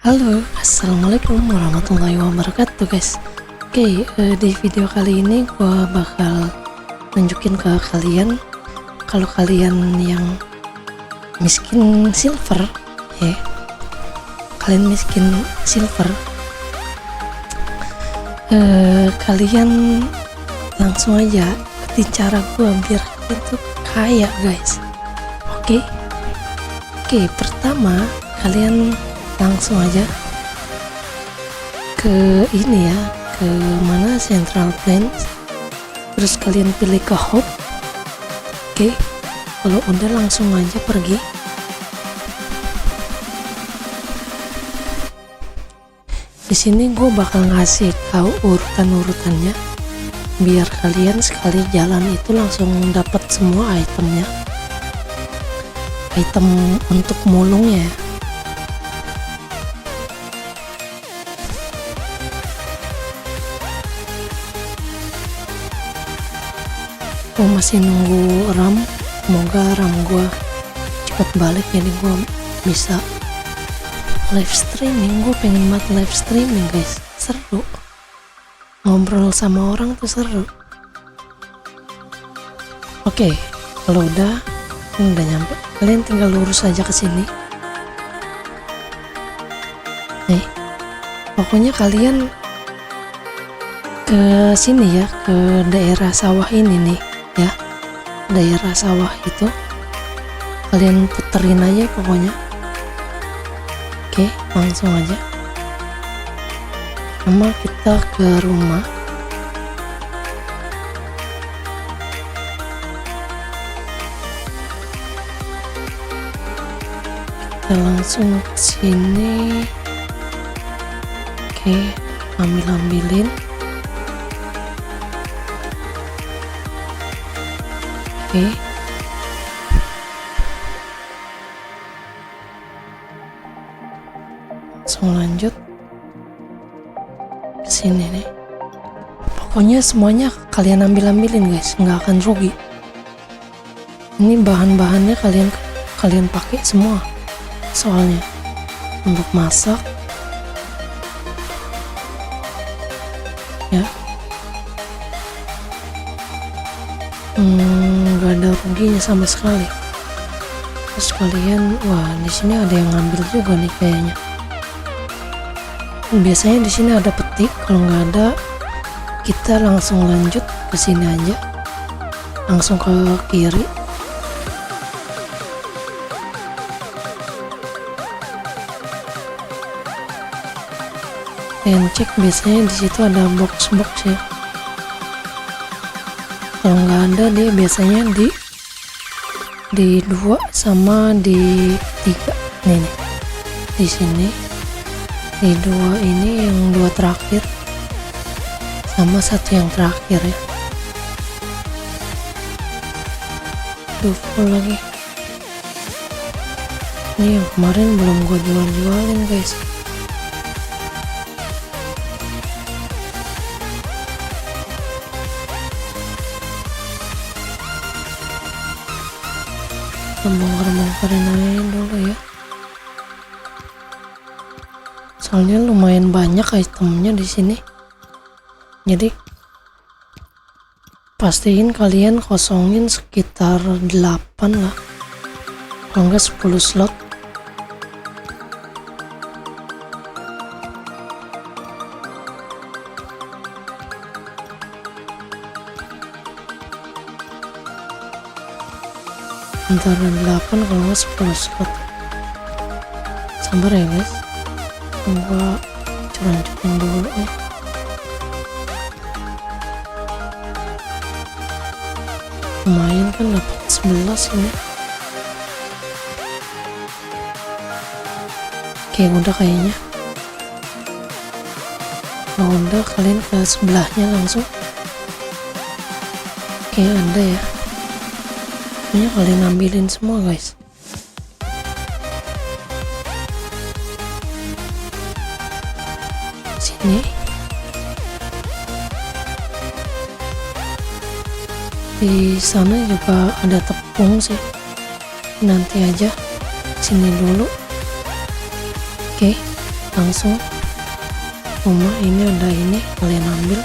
Halo, assalamualaikum warahmatullahi wabarakatuh guys. Oke, di video kali ini gua bakal nunjukin ke kalian kalau kalian yang miskin silver, ya, kalian miskin silver, kalian langsung aja ikutin cara gua biar kalian tuh kaya guys. Oke, pertama kalian langsung aja ke ini ya, ke mana, Central Plains, terus kalian pilih ke Hope. Oke, kalau udah langsung aja pergi. Di sini gue bakal ngasih tahu urutan-urutannya biar kalian sekali jalan itu langsung dapat semua itemnya, item untuk mulungnya ya. Gue masih nunggu RAM, semoga RAM gue cepet balik jadi gue bisa live streaming. Gue pengen banget live streaming guys, seru, ngobrol sama orang tuh seru. Oke, kalau udah nyampe, kalian tinggal lurus aja ke sini. Nih, pokoknya kalian ke sini ya, ke daerah sawah ini nih ya, daerah sawah itu kalian puterin aja pokoknya. Oke, langsung aja sama kita ke rumah. Kita langsung ke sini. Oke, ambilin. Oke, langsung lanjut ke sini nih. Pokoknya semuanya kalian ambilin guys, nggak akan rugi. Ini bahan-bahannya kalian pakai semua, soalnya untuk masak ya. Gak ada ruginya sama sekali. Terus kalian, wah di sini ada yang ngambil juga nih kayaknya. Biasanya di sini ada petik, kalau nggak ada kita langsung lanjut ke sini aja, langsung ke kiri. Dan cek, biasanya di situ ada box ya. Kalau nggak ada, dia biasanya di 2 sama di 3 nih di sini. Di 2 ini, yang 2 terakhir sama 1 yang terakhir ya. Full lagi. Ini yang kemarin belum gue jualin guys. Bongkar-bongkarin aja dulu ya, soalnya lumayan banyak itemnya di sini. Jadi pastiin kalian kosongin sekitar 8 lah, kalau enggak 10 slot. Antara 8 kalau nggak 10 slot. Sabar ya guys, gua lanjutin dulu ya. Lumayan kan, dapat 11 ini. Oke, udah kayaknya. Kalau udah, kalian ke sebelahnya langsung. Oke, ada ya. Pokoknya kalian ambilin semua guys. Sini. Di sana juga ada tepung sih. Nanti aja sini dulu. Oke, langsung rumah ini ada ini kalian ambil.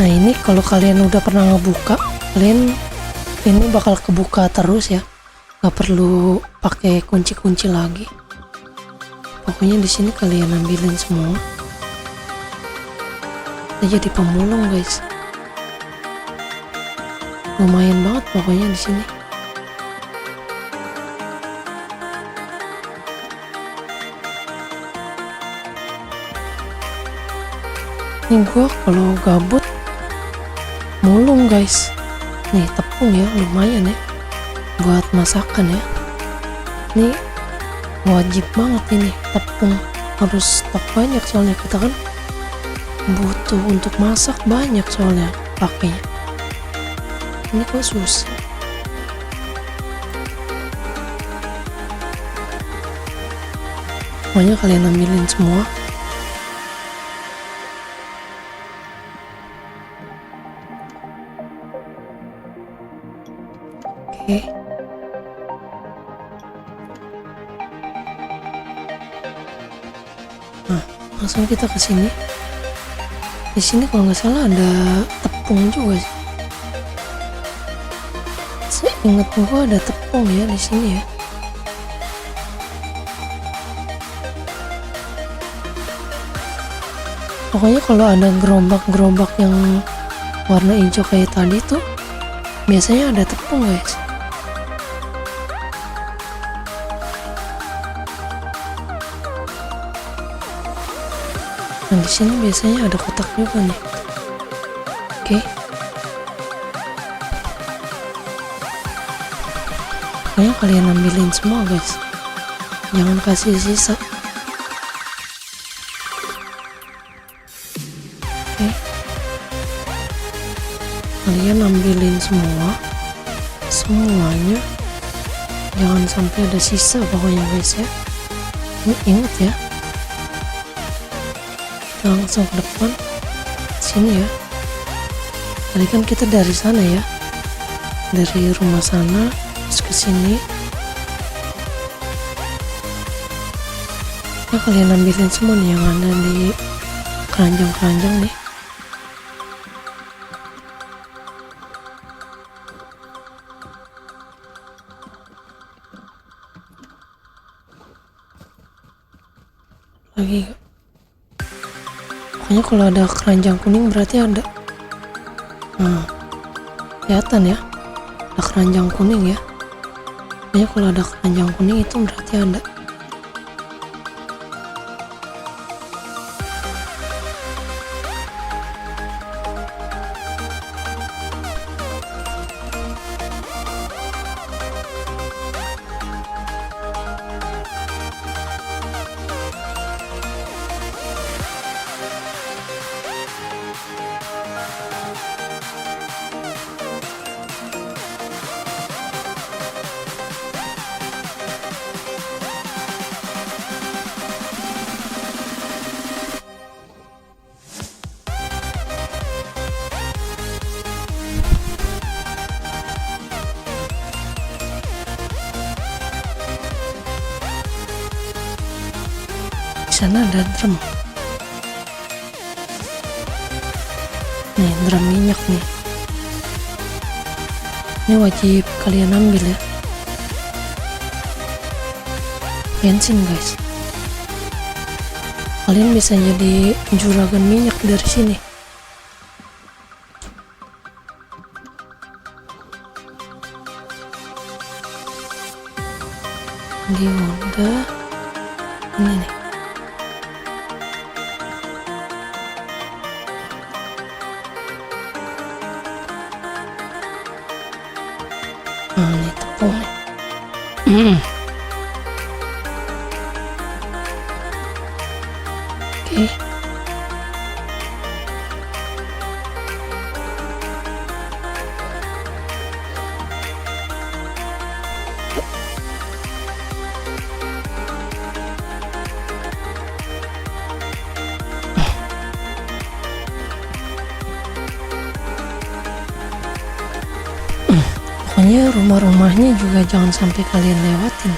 Nah ini kalau kalian udah pernah ngebuka, kalian ini bakal kebuka terus ya, nggak perlu pakai kunci-kunci lagi. Pokoknya di sini kalian ambilin semua. Kita jadi pemulung guys, lumayan banget pokoknya di sini. Ini gua kalau gabut mulung guys. Nih tepung ya, lumayan ya buat masakan ya. Ini wajib banget ini tepung, harus stok banyak soalnya kita kan butuh untuk masak banyak soalnya pakainya. Ini kok susah. Pokoknya kalian ambilin semua. Oke. Nah, langsung kita ke sini. Di sini kalau nggak salah ada tepung juga sih. Seingat gua ada tepung ya di sini ya. Pokoknya kalau ada gerobak-gerobak yang warna hijau kayak tadi tuh biasanya ada tepung guys. Nah di sini biasanya ada kotak juga nih. Oke. Pokoknya kalian ambilin semua guys, jangan kasih sisa. Oke. Kalian ambilin semuanya, jangan sampai ada sisa pokoknya guys ya. Ini ingat ya, langsung ke depan sini ya. Tadi kan kita dari sana ya, dari rumah sana terus ke sini. Nah kalian ambilin semua nih yang ada di keranjang-keranjang nih. Lagi pokoknya kalau ada keranjang kuning berarti ada. Nah kelihatan ya, ada keranjang kuning ya. Pokoknya kalau ada keranjang kuning itu berarti ada. Di sana ada drum. Nih drum minyak nih. Ini wajib kalian ambil ya. Bensin guys. Kalian bisa jadi juragan minyak dari sini. Di Honda ini nih. Nah ini tepung nih. Oke. Pokoknya rumah-rumahnya juga jangan sampai kalian lewatin.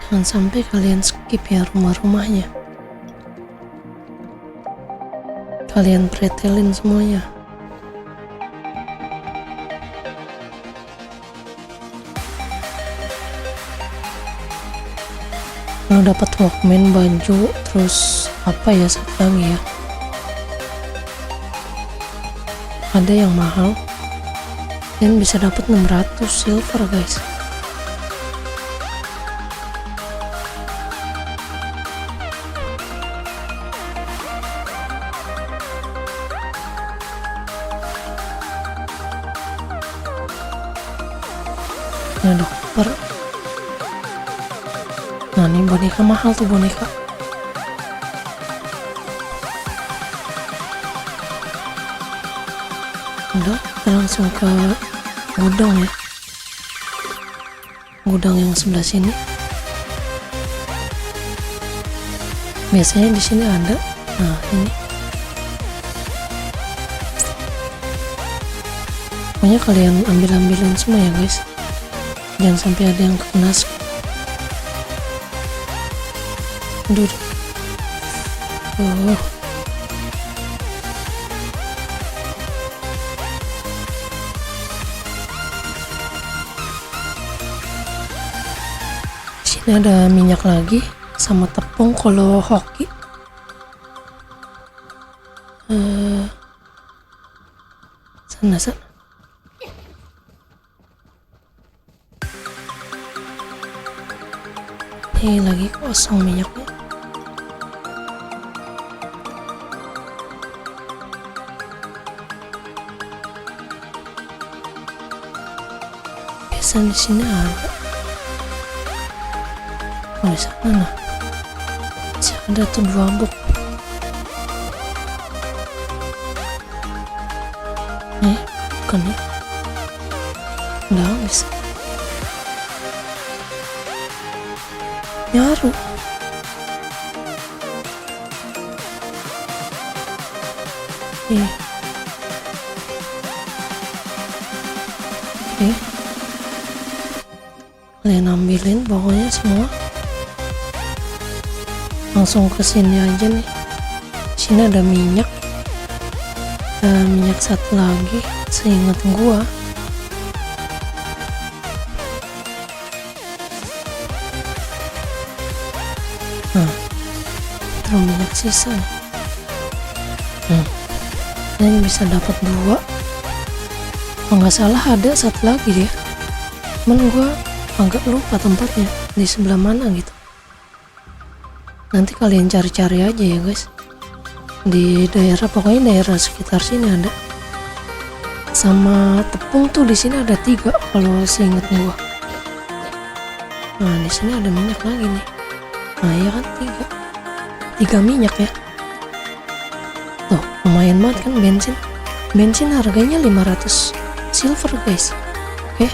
Jangan sampai kalian skip ya rumah-rumahnya. Kalian pretelin semuanya. Kalau dapat Walkman, baju, terus apa ya satu lagi ya, ada yang mahal dan bisa dapat 600 silver guys. Ini ada koper. Nah ini boneka mahal tuh boneka. Udah, kita langsung ke gudang ya. Gudang yang sebelah sini. Biasanya di sini ada. Nah ini. Pokoknya kalian ambilin semua ya guys. Jangan sampai ada yang kena. Aduh. Oh. Sini ada minyak lagi sama tepung kalau hoki. Sana. Ini lagi kosong minyaknya. Biasa di sini ada. Oh, di sana nah. Masih ada tuh 2 box. Bukan ya. Udah habis. Nyaru. Oke. Kalian ambilin pokoknya semua. Langsung ke sini aja nih. Sini ada minyak. Minyak satu lagi, seingat gua. Nah, terus minyak sisa. Kalian bisa dapat 2. Kalau nggak salah ada satu lagi deh. Cuman gua agak lupa tempatnya di sebelah mana gitu. Nanti kalian cari-cari aja ya guys. Di daerah, pokoknya daerah sekitar sini ada. Sama tepung tuh di sini ada 3 kalau seinget gua. Nah di sini ada minyak lagi nih. Nah ya kan 3 minyak ya. Tuh lumayan banget kan bensin. Bensin harganya 500 silver guys. Oke,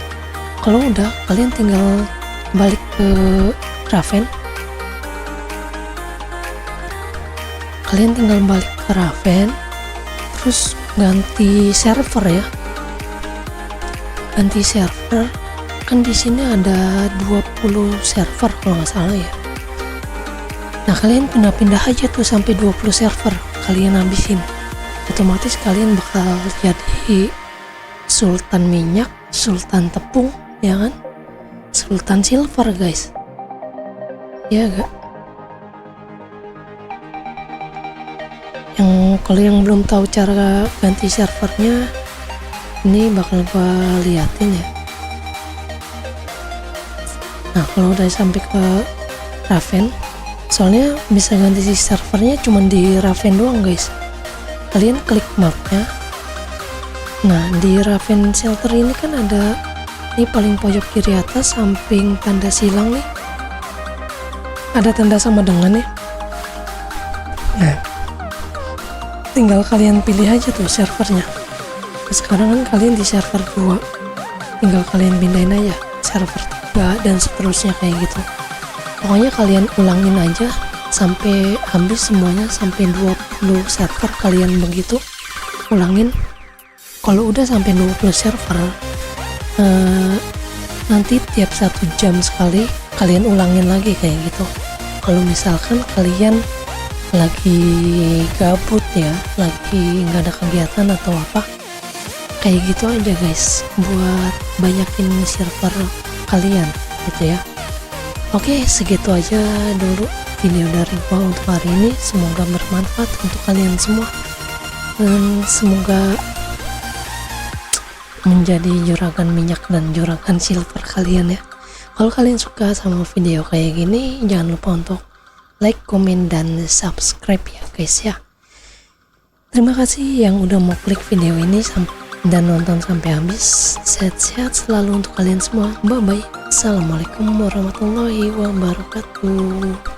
kalau udah kalian tinggal balik ke Raven. Kalian tinggal balik ke Raven, terus ganti server ya. Ganti server. Kan di sini ada 20 server kalau nggak salah ya. Nah kalian pindah-pindah aja tuh sampai 20 server. Kalian habisin. Otomatis kalian bakal jadi Sultan minyak, Sultan tepung, ya kan? Sultan silver guys. Ya gak? Kalau yang belum tahu cara ganti servernya, ini bakal gua liatin ya. Nah kalau udah sampai ke Raven, soalnya bisa ganti servernya cuma di Raven doang guys. Kalian klik mapnya. Nah di Raven Shelter ini kan ada, ini paling pojok kiri atas samping tanda silang nih, ada tanda sama dengan ya. Nah tinggal kalian pilih aja tuh servernya. Sekarang kan kalian di server 2, tinggal kalian pindahin aja server 3 dan seterusnya kayak gitu. Pokoknya kalian ulangin aja sampai habis semuanya, sampai 20 server kalian begitu ulangin. Kalau udah sampai 20 server, nanti tiap 1 jam sekali kalian ulangin lagi kayak gitu. Kalau misalkan kalian lagi gabut ya, lagi nggak ada kegiatan atau apa, kayak gitu aja guys, buat banyakin server kalian gitu ya. Oke, segitu aja dulu video dari gua untuk hari ini. Semoga bermanfaat untuk kalian semua dan semoga menjadi juragan minyak dan juragan silver kalian ya. Kalau kalian suka sama video kayak gini, jangan lupa untuk like, komen, dan subscribe ya guys ya. Terima kasih yang udah mau klik video ini dan nonton sampai habis. Sehat-sehat selalu untuk kalian semua. Bye bye. Assalamualaikum warahmatullahi wabarakatuh.